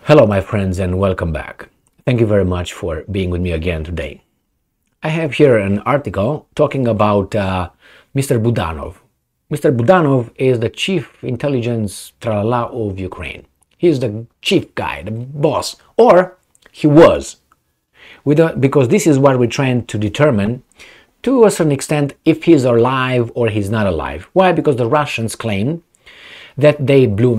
Hello my friends and welcome back. Thank you very much for being with me again today. I have here an article talking about Mr. Budanov. Mr. Budanov is the chief intelligence tralala of Ukraine. He's the chief guy, the boss, or he was. Because this is what we're trying to determine to a certain extent if he's alive or he's not alive. Why? Because the Russians claim that they blew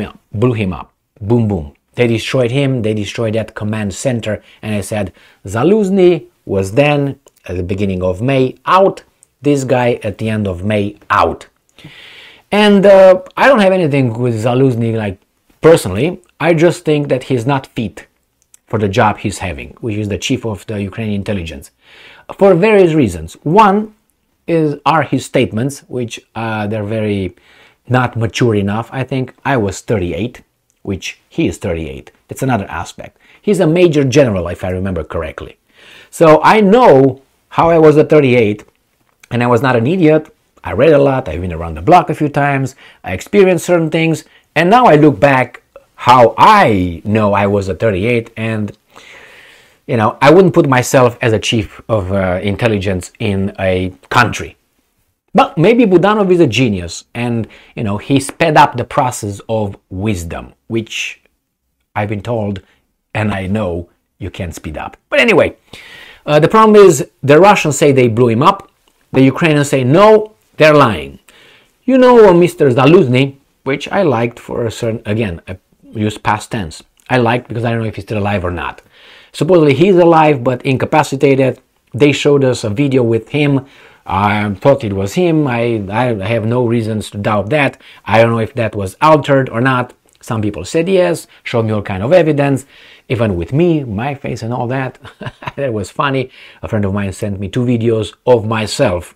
him up. Boom, boom. They destroyed him, they destroyed that command center, and I said, Zaluzny was then, at the beginning of May, out. This guy, at the end of May, out. And I don't have anything with Zaluzny, like, personally. I just think that he's not fit for the job he's having, which is the chief of the Ukrainian intelligence, for various reasons. One are his statements, which they're very not mature enough. I think I was 38. Which he is 38. That's another aspect. He's a major general, if I remember correctly. So I know how I was at 38, and I was not an idiot. I read a lot, I've been around the block a few times, I experienced certain things, and now I look back how I know I was at 38, and I wouldn't put myself as a chief of intelligence in a country. But maybe Budanov is a genius, and he sped up the process of wisdom, which I've been told, and I know you can't speed up. But anyway, the problem is the Russians say they blew him up, the Ukrainians say no, they're lying. Mr. Zaluzny, which I liked for a certain, again, I use past tense. I liked because I don't know if he's still alive or not. Supposedly he's alive but incapacitated. They showed us a video with him. I thought it was him. I have no reasons to doubt that. I don't know if that was altered or not. Some people said yes, showed me all kind of evidence, even with me, my face and all that. That was funny. A friend of mine sent me 2 videos of myself,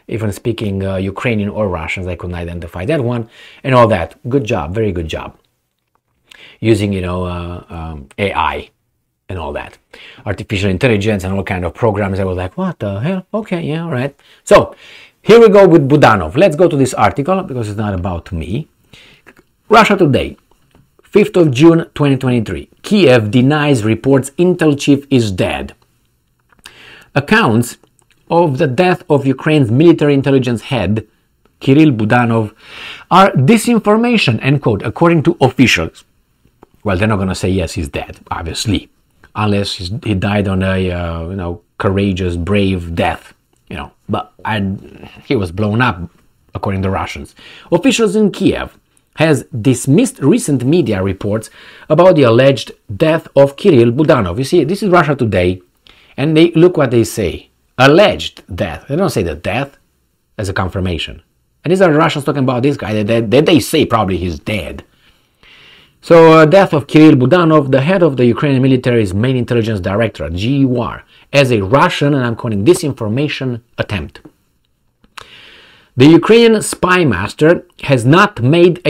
even speaking Ukrainian or Russians. I couldn't identify that one and all that. Good job, very good job. Using, AI. And all that, artificial intelligence and all kind of programs. I was like, what the hell? Okay, yeah, all right. So here we go with Budanov. Let's go to this article because it's not about me. Russia Today, 5th of June 2023. Kiev denies reports Intel chief is dead. Accounts of the death of Ukraine's military intelligence head, Kirill Budanov, are disinformation, end quote, according to officials. Well, they're not going to say yes, he's dead, obviously. Unless he died on a, courageous, brave death, But he was blown up, according to Russians. Officials in Kiev has dismissed recent media reports about the alleged death of Kirill Budanov. You see, this is Russia Today, and look what they say. Alleged death. They don't say the death as a confirmation. And these are Russians talking about this guy. They say probably he's dead. So, death of Kirill Budanov, the head of the Ukrainian military's main intelligence directorate, GUR, as a Russian, and I'm calling disinformation attempt. The Ukrainian spy master has not made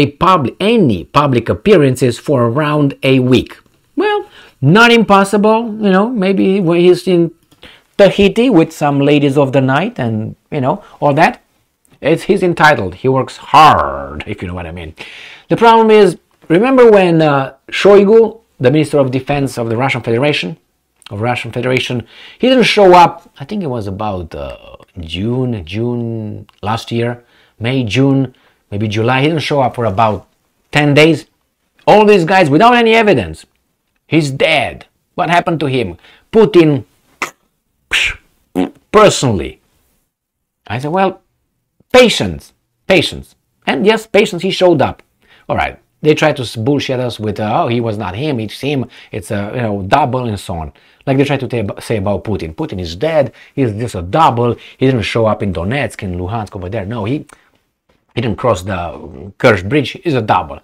any public appearances for around a week. Well, not impossible, maybe when he's in Tahiti with some ladies of the night and, all that. He's entitled. He works hard, if you know what I mean. The problem is, remember when Shoigu, the Minister of Defense of the Russian Federation, he didn't show up, I think it was about June last year, May, June, maybe July. He didn't show up for about 10 days. All these guys without any evidence. He's dead. What happened to him? Putin, personally. I said, well, patience. And yes, patience, he showed up. All right. They try to bullshit us with, oh, he was not him, it's him, it's a, double and so on. Like they try to say about Putin. Putin is dead, he's just a double, he didn't show up in Donetsk and Luhansk over there. No, he didn't cross the Kerch Bridge, he's a double.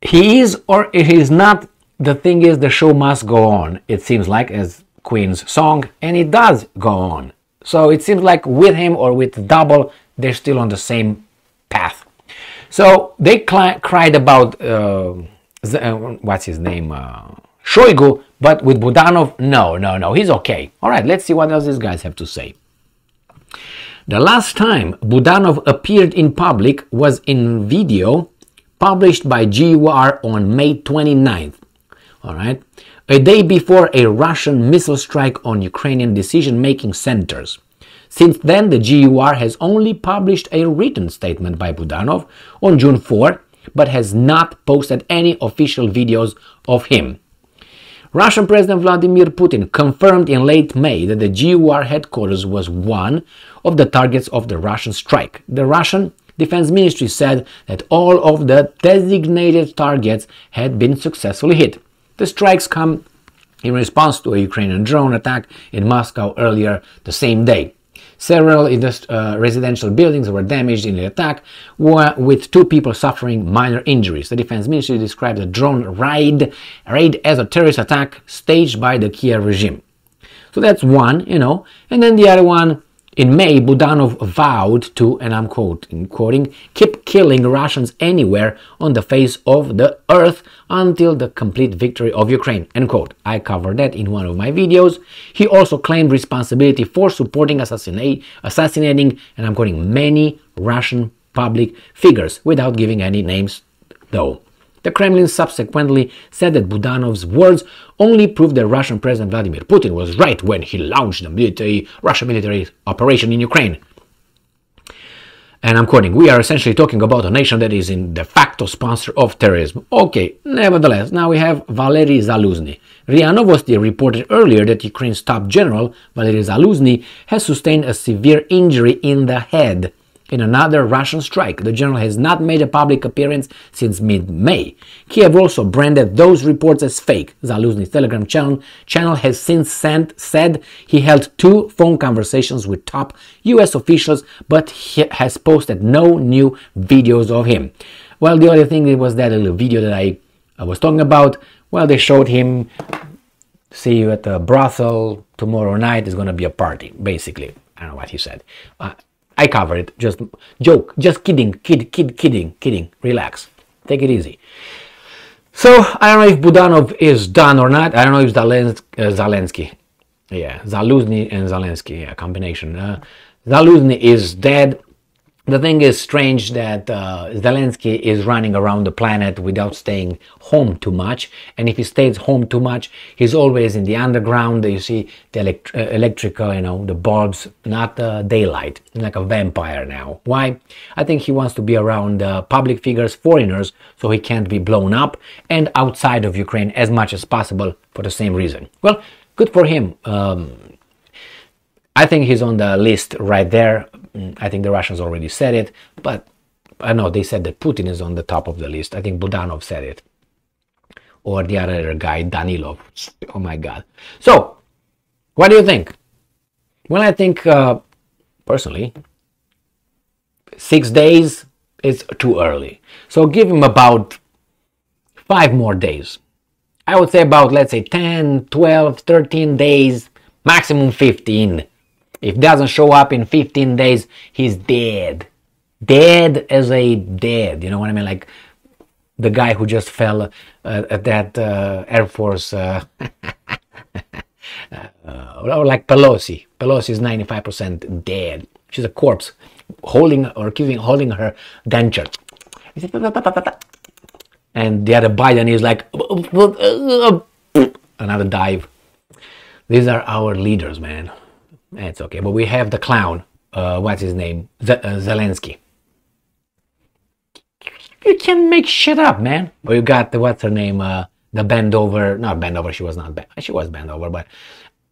He is or he is not, the thing is the show must go on, it seems like, as Queen's song, and it does go on. So it seems like with him or with the double, they're still on the same path. So they cried about, what's his name, Shoigu, but with Budanov, no, he's okay. All right, let's see what else these guys have to say. The last time Budanov appeared in public was in video published by GUR on May 29th. All right. A day before a Russian missile strike on Ukrainian decision-making centers. Since then, the GUR has only published a written statement by Budanov on June 4, but has not posted any official videos of him. Russian President Vladimir Putin confirmed in late May that the GUR headquarters was one of the targets of the Russian strike. The Russian Defense Ministry said that all of the designated targets had been successfully hit. The strikes come in response to a Ukrainian drone attack in Moscow earlier the same day. Several residential buildings were damaged in the attack, with 2 people suffering minor injuries. The Defense Ministry described the drone raid as a terrorist attack staged by the Kiev regime. So that's one, and then the other one, in May, Budanov vowed to, and I'm quoting, keep killing Russians anywhere on the face of the earth until the complete victory of Ukraine, end quote. I covered that in one of my videos. He also claimed responsibility for supporting assassinating, and I'm quoting, many Russian public figures, without giving any names though. The Kremlin subsequently said that Budanov's words only proved that Russian President Vladimir Putin was right when he launched the Russian military operation in Ukraine. And I'm quoting, we are essentially talking about a nation that is in de facto sponsor of terrorism. Okay, nevertheless, now we have Valery Zaluzny. RIA Novosti reported earlier that Ukraine's top general, Valery Zaluzny, has sustained a severe injury in the head in another Russian strike. The general has not made a public appearance since mid-May. Kiev also branded those reports as fake. Zaluzny's Telegram channel has since said he held 2 phone conversations with top US officials, but he has posted no new videos of him. Well, the other thing was that little video that I was talking about. Well, they showed him, see you at the brothel, tomorrow night is going to be a party, basically. I don't know what he said. I covered it, just joke, just kidding, kidding, relax, take it easy. So, I don't know if Budanov is done or not. I don't know if Zelensky, Zaluzny and Zelensky, combination. Zaluzny is dead. The thing is strange that Zelensky is running around the planet without staying home too much. And if he stays home too much, he's always in the underground. You see the electrical, the bulbs, not daylight. He's like a vampire now. Why? I think he wants to be around public figures, foreigners, so he can't be blown up, and outside of Ukraine as much as possible for the same reason. Well, good for him. I think he's on the list right there. I think the Russians already said it, but I know they said that Putin is on the top of the list. I think Budanov said it. Or the other guy, Danilov. Oh my God. So, what do you think? Well, I think, personally, 6 days is too early. So give him about 5 more days. I would say about, let's say, 10, 12, 13 days, maximum 15. If doesn't show up in 15 days, he's dead. Dead as a dead. You know what I mean? Like the guy who just fell at that Air Force, or like Pelosi. Pelosi is 95% dead. She's a corpse, holding her denture. And the other Biden is like, another dive. These are our leaders, man. It's okay, but we have the clown, what's his name, Zelensky. You can make shit up, man. Or you got, what's her name, the bend over, not bend over, she was bent over, but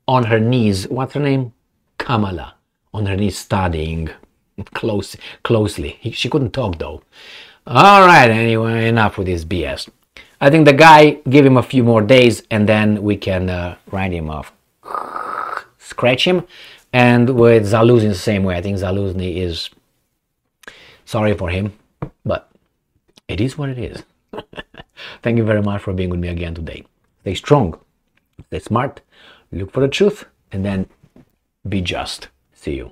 on her knees, what's her name? Kamala, on her knees studying closely. She couldn't talk though. All right, anyway, enough with this BS. I think the guy, give him a few more days and then we can write him off. Scratch him. And with Zaluzny the same way. I think Zaluzny is, sorry for him, but it is what it is. Thank you very much for being with me again today. Stay strong, stay smart, look for the truth, and then be just. See you.